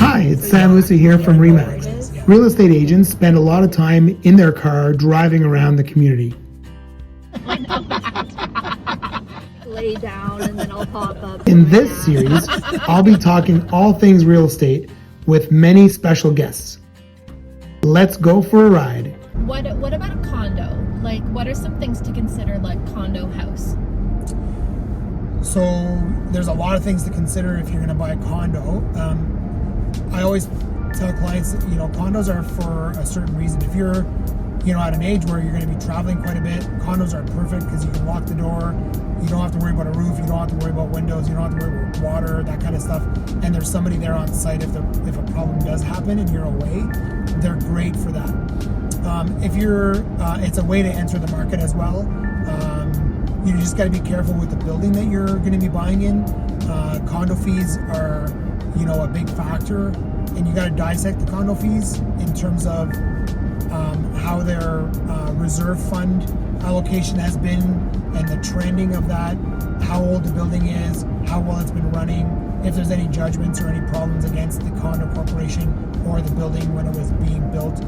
Hi, it's Sam Moussa here from REMAX. Real estate agents spend a lot of time in their car driving around the community. Lay down and then I'll pop up. In this series, I'll be talking all things real estate with many special guests. Let's go for a ride. What about a condo? Like, what are some things to consider, like condo house? So there's a lot of things to consider if you're going to buy a condo. I always tell clients that, condos are for a certain reason. If you're, at an age where you're going to be traveling quite a bit, condos are perfect because you can lock the door. You don't have to worry about a roof. You don't have to worry about windows. You don't have to worry about water, that kind of stuff. And there's somebody there on site if a problem does happen and you're away. They're great for that. If you're, it's a way to enter the market as well. You just got to be careful with the building that you're going to be buying in. Condo fees are, a big factor, and you got to dissect the condo fees in terms of how their reserve fund allocation has been and the trending of that, how old the building is, how well it's been running, if there's any judgments or any problems against the condo corporation or the building when it was being built.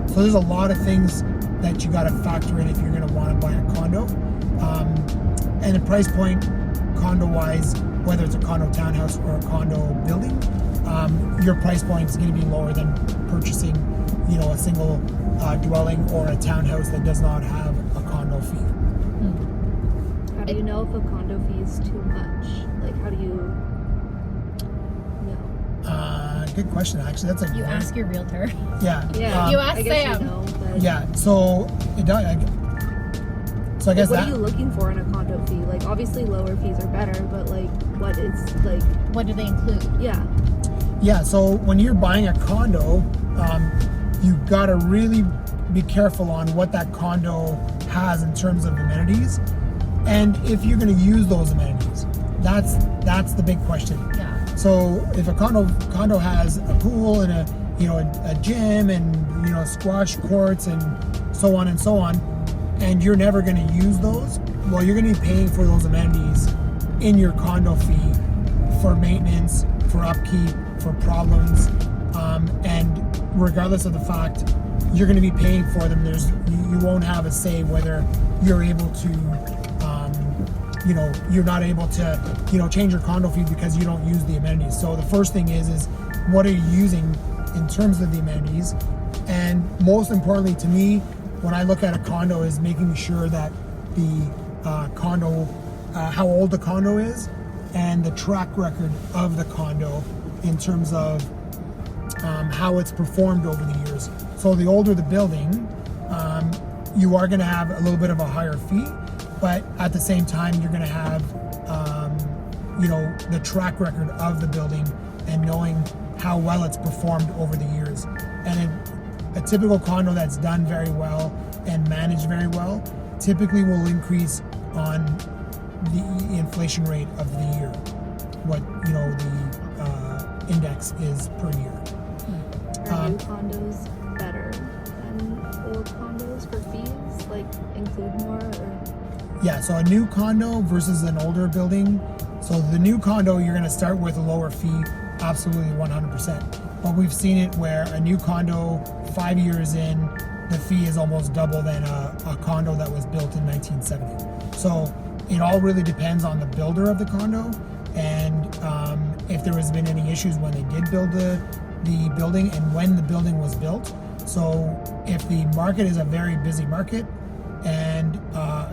So there's a lot of things that you got to factor in if you're going to want to buy a condo. And the price point, condo-wise, whether it's a condo townhouse or a condo building, your price point is going to be lower than purchasing, a single dwelling or a townhouse that does not have a condo fee. How do you know if a condo fee is too much? Like, how do you know? Good question, actually. That's You ask your realtor. Yeah. Yeah. You ask I guess Sam. you know, but Yeah. So it does. So I guess what that. are you looking for in a condo fee? Like, obviously lower fees are better, but what What do they include? yeah. Yeah, so when you're buying a condo, you gotta really be careful on what that condo has in terms of amenities, and if you're gonna use those amenities. That's the big question. Yeah. So if a condo has a pool and a gym and squash courts and so on, and you're never gonna use those, well, you're gonna be paying for those amenities in your condo fee for maintenance, for upkeep, for problems, and regardless of the fact you're going to be paying for them, you won't have a say whether you're able to, you're not able to, change your condo fee because you don't use the amenities. So the first thing is what are you using in terms of the amenities, and most importantly to me, when I look at a condo, is making sure that the condo, how old the condo is, and the track record of the condo in terms of how it's performed over the years. So the older the building, you are going to have a little bit of a higher fee, but at the same time, you're going to have, the track record of the building and knowing how well it's performed over the years. And a typical condo that's done very well and managed very well typically will increase on the inflation rate of the year, what the index is per year. Are new condos better than old condos for fees? Like, include more or? Yeah, so a new condo versus an older building. So the new condo, you're going to start with a lower fee, absolutely 100%. But we've seen it where a new condo, 5 years in, the fee is almost double than a condo that was built in 1970. So it all really depends on the builder of the condo, and if there has been any issues when they did build the building and when the building was built. So if the market is a very busy market and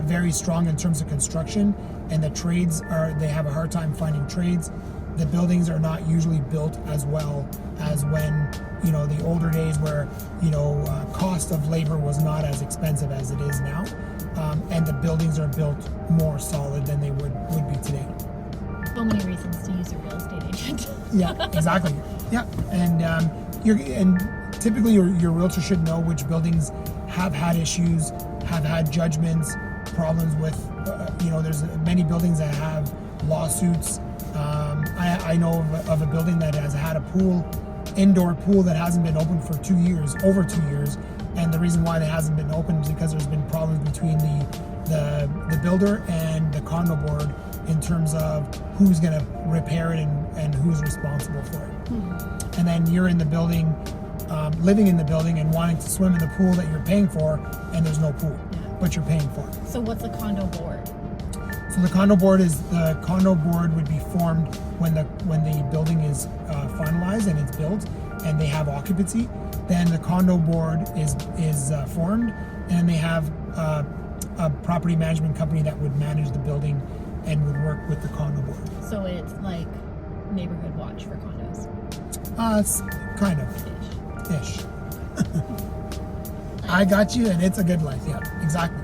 very strong in terms of construction, and the trades they have a hard time finding trades, the buildings are not usually built as well as when the older days where cost of labor was not as expensive as it is now, and the buildings are built more solid than they would be today. So many reasons to use a real estate agent. Yeah, exactly. Yeah, and typically your realtor should know which buildings have had issues, have had judgments, problems with. There's many buildings that have lawsuits. I know of a building that has had a indoor pool that hasn't been open for over 2 years, and the reason why it hasn't been open is because there's been problems between the builder and the condo board in terms of who's going to repair it and who's responsible for it. And then you're in the building, living in the building and wanting to swim in the pool that you're paying for, and there's no pool, but you're paying for it. So what's a condo board? So the condo board would be formed when the building is finalized and it's built and they have occupancy. Then the condo board is formed, and they have a property management company that would manage the building and would work with the condo board. So it's like neighborhood watch for condos. It's kind of ish. I got you, and it's a good life. Yeah, exactly.